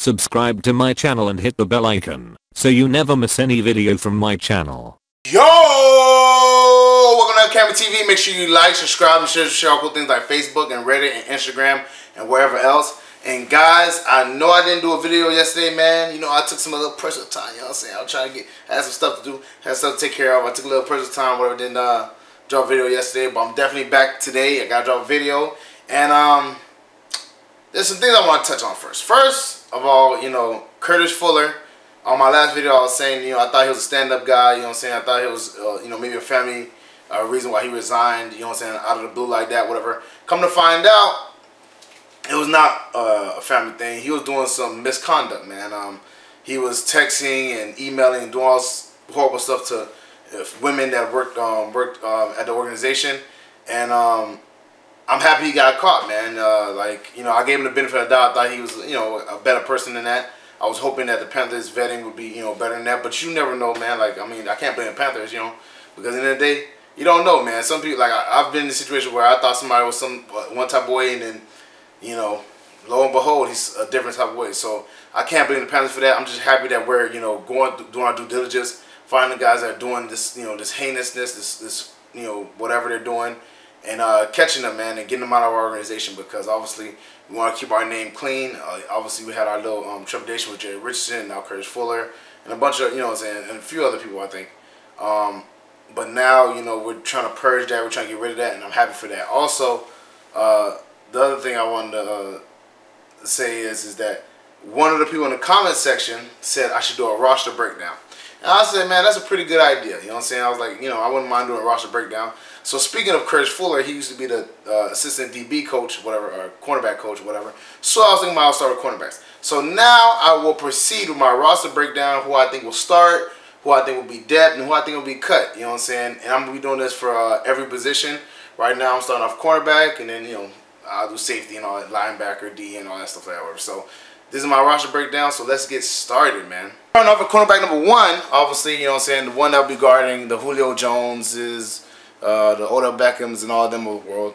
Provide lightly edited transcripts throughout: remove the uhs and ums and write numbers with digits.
Subscribe to my channel and hit the bell icon so you never miss any video from my channel. Yo! Welcome to LCameraTV. Make sure you like, subscribe, and share all cool things like Facebook and Reddit and Instagram and wherever else. And guys, I know I didn't do a video yesterday, man. You know, I took some little personal time, you know what I'm saying? I was trying to I had some stuff to do, had stuff to take care of. I took a little personal time, whatever, didn't drop a video yesterday, but I'm definitely back today. I gotta drop a video. And there's some things I want to touch on first. First of all, you know, Curtis Fuller. On my last video, I was saying, you know, I thought he was a stand-up guy. You know what I'm saying? I thought he was, you know, maybe a family reason why he resigned. You know what I'm saying? Out of the blue like that, whatever. Come to find out, it was not a family thing. He was doing some misconduct, man. He was texting and emailing and doing all this horrible stuff to women that worked at the organization. And I'm happy he got caught, man. Like, you know, I gave him the benefit of the doubt. I thought he was, you know, a better person than that. I was hoping that the Panthers vetting would be, you know, better than that. But you never know, man. Like, I mean, I can't blame the Panthers, you know, because at the end of the day, you don't know, man. Some people, like, I've been in a situation where I thought somebody was one type of way, and then, you know, lo and behold, he's a different type of way. So I can't blame the Panthers for that. I'm just happy that we're, you know, doing our due diligence, finding the guys that are doing this, you know, this heinousness, this, you know, whatever they're doing, and catching them, man, and getting them out of our organization, because obviously we want to keep our name clean. Obviously we had our little trepidation with Jay Richardson, now Curtis Fuller, and a bunch of, you know what I'm saying, and a few other people, I think. But now, you know, we're trying to purge that, we're trying to get rid of that, and I'm happy for that. Also, the other thing I wanted to say is that one of the people in the comment section said I should do a roster breakdown. And I said, man, that's a pretty good idea. You know what I'm saying? I was like, you know, I wouldn't mind doing a roster breakdown. So speaking of Curtis Fuller, he used to be the assistant DB coach, whatever, or cornerback coach, whatever. So I was thinking I'll start with cornerbacks. So now I will proceed with my roster breakdown, who I think will start, who I think will be depth, and who I think will be cut. You know what I'm saying? And I'm going to be doing this for every position. Right now I'm starting off cornerback, and then, you know, I'll do safety and all that, linebacker, D, and all that stuff like that, whatever. So this is my roster breakdown, so let's get started, man. Starting off at cornerback number one, obviously, you know what I'm saying, the one that will be guarding the Julio Joneses, the Odell Beckhams, and all of them of the world.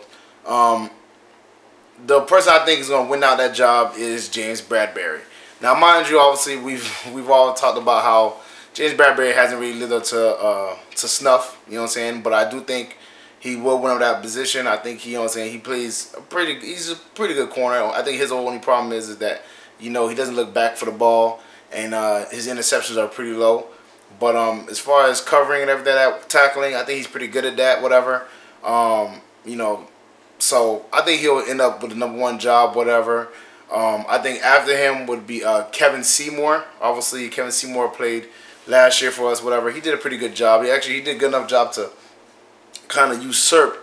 The person I think is going to win out that job is James Bradberry. Now, mind you, obviously, we've all talked about how James Bradberry hasn't really lived up to snuff, you know what I'm saying, but I do think he will win up that position. I think you know what I'm saying, he's a pretty good corner. I think his only problem is that, you know, he doesn't look back for the ball, and his interceptions are pretty low. But as far as covering and everything, tackling, I think he's pretty good at that, whatever. You know, so I think he'll end up with the number one job, whatever. I think after him would be Kevin Seymour. Obviously, Kevin Seymour played last year for us, whatever. He did a pretty good job. He did a good enough job to kind of usurp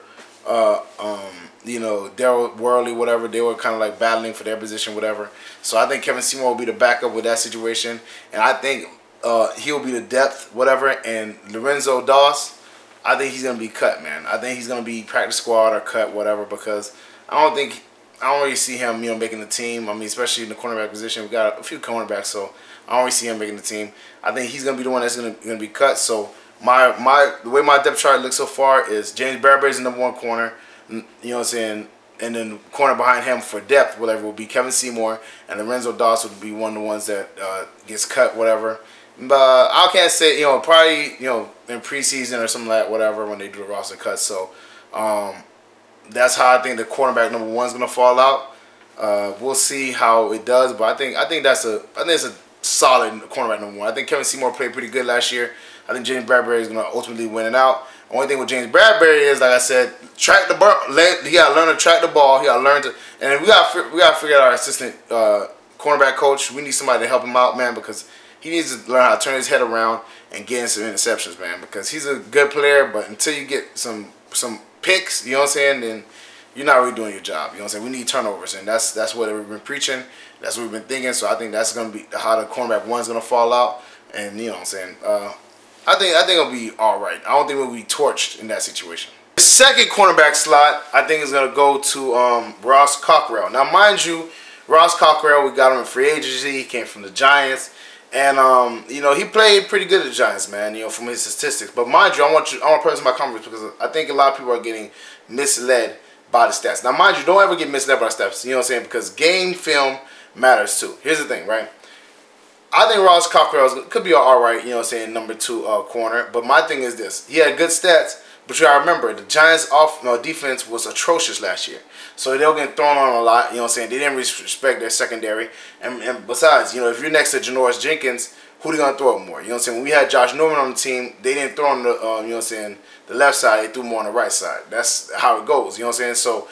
you know, Daryl Worley, whatever. They were kind of like battling for their position, whatever. So I think Kevin Seymour will be the backup with that situation, and I think he'll be the depth, whatever. And Lorenzo Doss, I think he's gonna be cut, man. I think he's gonna be practice squad or cut, whatever, because I don't really see him, you know, making the team. I mean, especially in the cornerback position, we got a few cornerbacks, so I don't really see him making the team. I think he's gonna be the one that's gonna be cut. So the way my depth chart looks so far is James Bradberry is the number one corner. You know what I'm saying? And then corner behind him for depth, whatever, will be Kevin Seymour, and Lorenzo Doss would be one of the ones that gets cut, whatever. But I can't say, you know, probably, you know, in preseason or something like that, whatever, when they do the roster cuts. So that's how I think the cornerback number one is gonna fall out. We'll see how it does, but I think it's a solid cornerback number one. I think Kevin Seymour played pretty good last year. I think James Bradberry is gonna ultimately win it out. Only thing with James Bradberry is, like I said, track the ball. He gotta learn to track the ball. He gotta learn to, and we gotta figure out our assistant cornerback coach. We need somebody to help him out, man, because he needs to learn how to turn his head around and get in some interceptions, man. Because he's a good player, but until you get some picks, you know what I'm saying, then you're not really doing your job. You know what I'm saying? We need turnovers, and that's what we've been preaching. That's what we've been thinking. So I think that's gonna be how the cornerback one's gonna fall out. And you know what I'm saying. I think it'll be all right. I don't think we'll be torched in that situation. The second cornerback slot, I think, is gonna go to Ross Cockrell. Now, mind you, Ross Cockrell, we got him in free agency. He came from the Giants, and you know, he played pretty good at the Giants, man. You know, from his statistics. But mind you, I want to present my comments because I think a lot of people are getting misled by the stats. Now, mind you, don't ever get misled by the stats. You know what I'm saying? Because game film matters too. Here's the thing, right? I think Ross Cockrell could be all right, you know what I'm saying, number 2 corner. But my thing is this. He had good stats, but you gotta remember, the Giants' defense was atrocious last year. So they were getting thrown on a lot, you know what I'm saying. They didn't respect their secondary. And besides, you know, if you're next to Janoris Jenkins, who they gonna throw it more? You know what I'm saying? When we had Josh Norman on the team, they didn't throw on the, you know what I'm saying, the left side. They threw more on the right side. That's how it goes, you know what I'm saying? So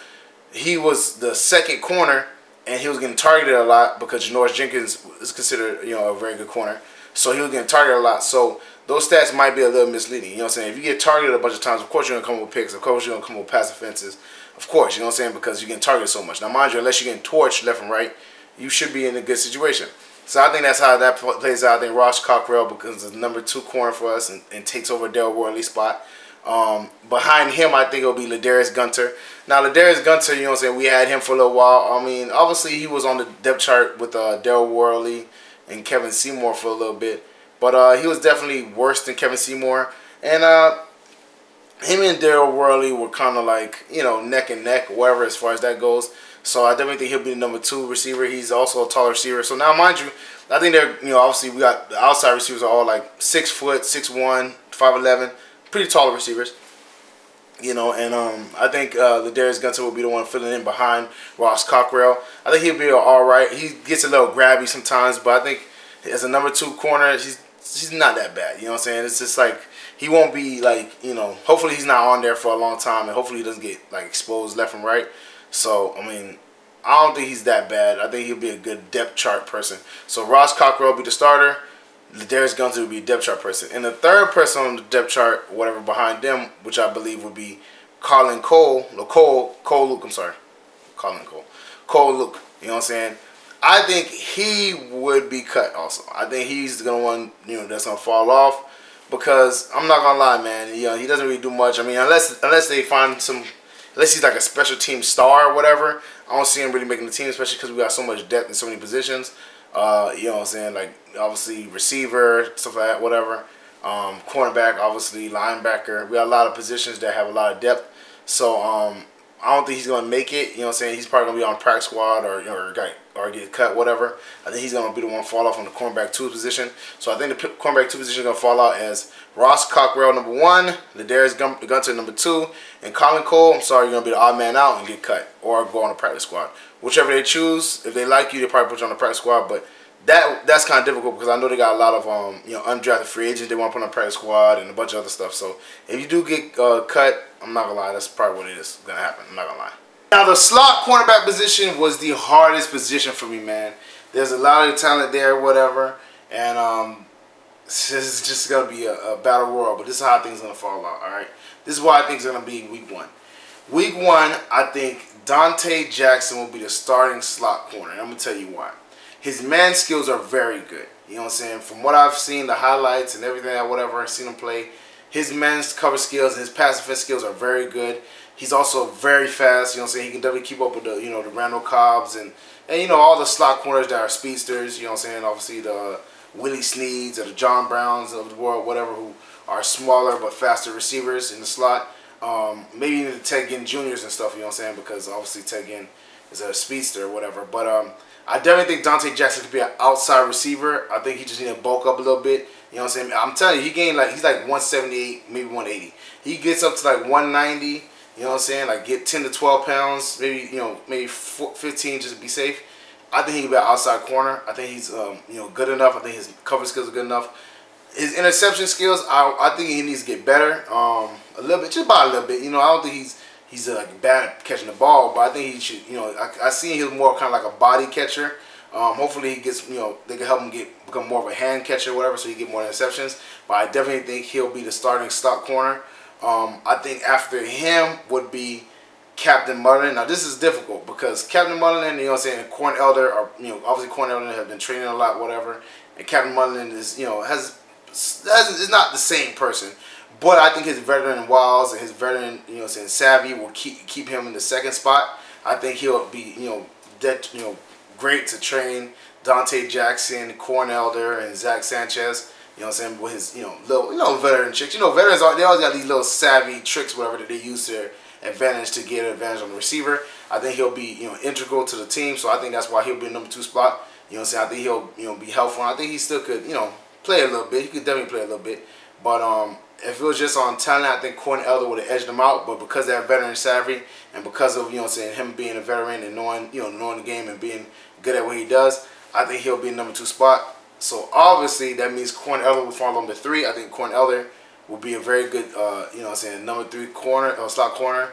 he was the second corner, and he was getting targeted a lot because Janoris Jenkins is considered, you know, a very good corner. So he was getting targeted a lot. So those stats might be a little misleading. You know what I'm saying? If you get targeted a bunch of times, of course you're going to come with picks. Of course you're going to come with pass offenses. Of course, you know what I'm saying? Because you're getting targeted so much. Now, mind you, unless you're getting torched left and right, you should be in a good situation. So I think that's how that plays out. I think Ross Cockrell becomes the number 2 corner for us and takes over Darryl Worley's spot. Behind him, I think it'll be Ladarius Gunter. Now, Ladarius Gunter, you know what I'm saying, we had him for a little while. I mean, obviously, he was on the depth chart with Darryl Worley and Kevin Seymour for a little bit. But he was definitely worse than Kevin Seymour. And him and Darryl Worley were kind of like, you know, neck and neck, whatever, as far as that goes. So I definitely think he'll be the number 2 receiver. He's also a taller receiver. So now, mind you, I think they're, you know, obviously we got the outside receivers are all like 6 foot, 6'1", 5'11", pretty tall receivers. You know, and I think Ladarius Gunter will be the one filling in behind Ross Cockrell. I think he'll be all right. He gets a little grabby sometimes, but I think as a number 2 corner, he's not that bad. You know what I'm saying? It's just like he won't be like, you know, hopefully he's not on there for a long time, and hopefully he doesn't get like exposed left and right. So, I mean, I don't think he's that bad. I think he'll be a good depth chart person. So Ross Cockrell will be the starter. Ladarius Gunter will be a depth chart person. And the third person on the depth chart, whatever, behind them, which I believe would be Cole Luke, I'm sorry. Cole Luke, you know what I'm saying? I think he would be cut also. I think he's going to one, you know, that's going to fall off because I'm not going to lie, man. You know, he doesn't really do much. I mean, unless they find some, unless he's like a special team star or whatever, I don't see him really making the team, especially because we got so much depth in so many positions. You know what I'm saying? Like, obviously, receiver, stuff like that, whatever. Cornerback, obviously, linebacker. We got a lot of positions that have a lot of depth. So, I don't think he's going to make it. You know what I'm saying? He's probably going to be on practice squad or get cut, whatever. I think he's going to be the one to fall off on the cornerback 2 position. So, I think the cornerback 2 position is going to fall out as Ross Cockrell, number 1, Ladarius Gunter, number 2, and Colin Cole, I'm sorry, you're going to be the odd man out and get cut or go on the practice squad. Whichever they choose, if they like you, they probably put you on the practice squad. But that's kind of difficult because I know they got a lot of you know, undrafted free agents they want to put on the practice squad and a bunch of other stuff. So if you do get cut, I'm not gonna lie, that's probably what it is gonna happen. I'm not gonna lie. Now the slot cornerback position was the hardest position for me, man. There's a lot of talent there, whatever, and this is just gonna be a battle royal. But this is how things gonna fall out. All right, this is why I think it's gonna be week 1. Week 1, I think Dante Jackson will be the starting slot corner. And I'm going to tell you why. His man skills are very good. You know what I'm saying? From what I've seen, the highlights and everything, whatever I've seen him play, his man's cover skills and his pass defense skills are very good. He's also very fast. You know what I'm saying? He can definitely keep up with the, you know, the Randall Cobbs and you know, all the slot corners that are speedsters. You know what I'm saying? Obviously the Willie Sneads or the John Browns of the world, whatever, who are smaller but faster receivers in the slot. Maybe even the Ted Ginn Juniors and stuff, you know what I'm saying? Because obviously Ted Ginn is a speedster or whatever. But I definitely think Dante Jackson could be an outside receiver. I think he just need to bulk up a little bit. You know what I'm saying? I'm telling you, he gained like, he's like 178, maybe 180. He gets up to like 190, you know what I'm saying? Like get 10 to 12 pounds, maybe, you know, maybe 15 just to be safe. I think he could be an outside corner. I think he's, you know, good enough. I think his cover skills are good enough. His interception skills, I think he needs to get better. A little bit, just about a little bit. You know, I don't think he's like bad at catching the ball, but I think he should. You know, I see him more kind of like a body catcher. Hopefully he gets, you know, they can help him become more of a hand catcher or whatever, so he get more interceptions. But I definitely think he'll be the starting slot corner. I think after him would be Captain Mullen. Now this is difficult because Captain Mullen, you know what I'm saying, and Corn Elder are, you know, obviously Corn Elder have been training a lot, whatever, and Captain Mullen is, you know, is not the same person. But I think his veteran wiles and his veteran, you know, saying savvy will keep him in the second spot. I think he'll be, you know, great to train Dante Jackson, Corn Elder, and Zach Sanchez. You know what I'm saying, with his, you know, little, veteran tricks. You know, veterans they always got these little savvy tricks, whatever, that they use to advantage to get an advantage on the receiver. I think he'll be, integral to the team. So I think that's why he'll be in number 2 spot. You know what I'm saying? I think he'll, be helpful. And I think he still could, play a little bit. He could definitely play a little bit. But if it was just on talent, I think Corn Elder would have edged him out. But because of that veteran savvy and because of, him being a veteran and knowing the game and being good at what he does, I think he'll be in number 2 spot. So obviously that means Corn Elder will fall number 3. I think Corn Elder will be a very good, number 3 corner or slot corner.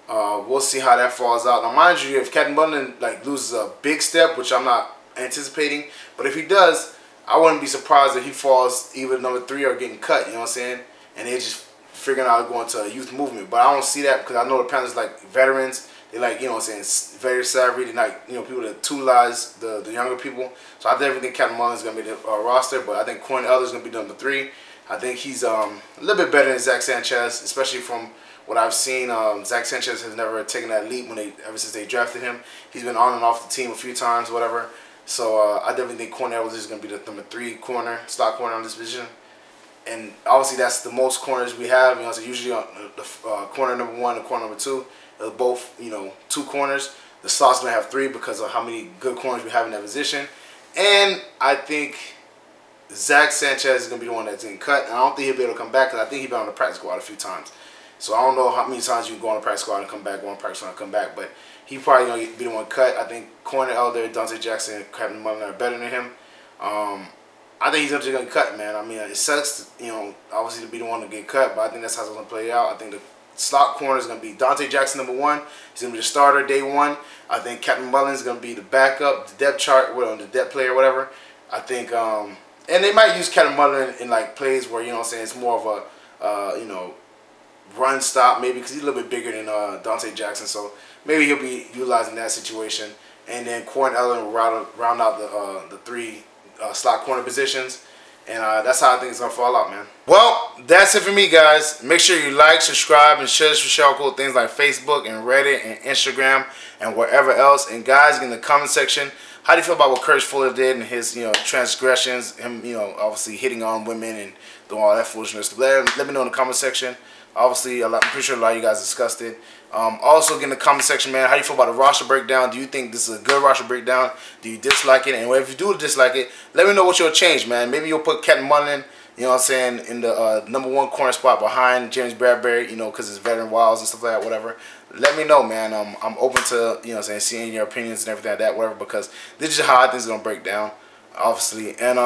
We'll see how that falls out. Now, mind you, if Captain Bundlin loses a big step, which I'm not anticipating, but if he does, I wouldn't be surprised if he falls either number 3 or getting cut. You know what I'm saying? And they just figuring out going to a youth movement. But I don't see that because I know the Panthers like veterans. They very savvy. They like, people that utilize the younger people. So I definitely think Captain Bundlin is going to be the roster. But I think Corn Elder is going to be number 3. I think he's a little bit better than Zach Sanchez, especially from what I've seen. Zach Sanchez has never taken that leap ever since they drafted him. He's been on and off the team a few times, whatever. So I definitely think Corn Elder is going to be the number 3 corner, slot corner on this position. And obviously that's the most corners we have. So usually on the corner number 1 and corner number 2, they're both 2 corners. The slot's going to have 3 because of how many good corners we have in that position. And I think Zach Sanchez is going to be the one that's getting cut. And I don't think he'll be able to come back because I think he's been on the practice squad a few times. So I don't know how many times you can go on the practice squad and come back, go on the practice squad and come back. But he probably going to be the one cut. I think Corner Elder, Dante Jackson, and Captain Bundlin are better than him. I think he's actually going to cut, man. I mean, it sucks, obviously to be the one to get cut, but I think that's how it's going to play out. I think the slot corner is going to be Dante Jackson, number 1. He's going to be the starter day 1. I think Captain Bundlin is going to be the backup, the depth chart, the depth player, whatever. I think, and they might use Captain Bundlin in plays where, it's more of a, run stop maybe because he's a little bit bigger than Dante Jackson. So maybe he'll be utilizing that situation. And then Corn Elder will round out the 3 slot corner positions. And that's how I think it's going to fall out, man. Well, that's it for me, guys. Make sure you like, subscribe, and share this for show cool things like Facebook and Reddit and Instagram and wherever else. And guys, in the comment section, how do you feel about what Curtis Fuller did and his, transgressions, him, obviously hitting on women and doing all that foolishness? Let me know in the comment section. Obviously, I'm pretty sure a lot of you guys discussed it. Also, get in the comment section, man. How do you feel about the roster breakdown? Do you think this is a good roster breakdown? Do you dislike it? And if you do dislike it, let me know what you'll change, man. Maybe you'll put Captain Bundlin, in the number 1 corner spot behind James Bradbury, because it's veteran wilds and stuff like that, whatever. Let me know, man. I'm open to, seeing your opinions and everything like that, whatever, because this is how I think it's going to break down, obviously. And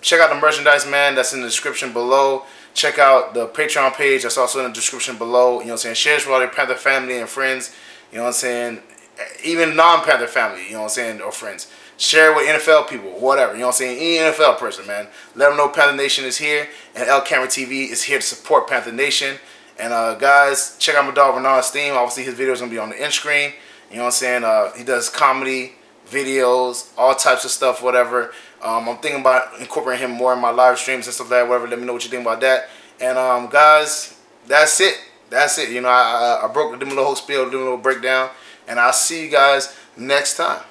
check out the merchandise, man. That's in the description below. Check out the Patreon page. That's also in the description below. Share this with all your Panther family and friends. Even non-Panther family, or friends. Share it with NFL people, whatever. Any NFL person, man. Let them know Panther Nation is here. And LCameraTV is here to support Panther Nation. And guys, check out my dog Renard's theme. Obviously, his video is going to be on the end screen. He does comedy, videos, all types of stuff, whatever. I'm thinking about incorporating him more in my live streams and stuff like that, whatever. Let me know what you think about that. And guys, that's it. That's it. I broke the little whole spiel, doing a little breakdown. And I'll see you guys next time.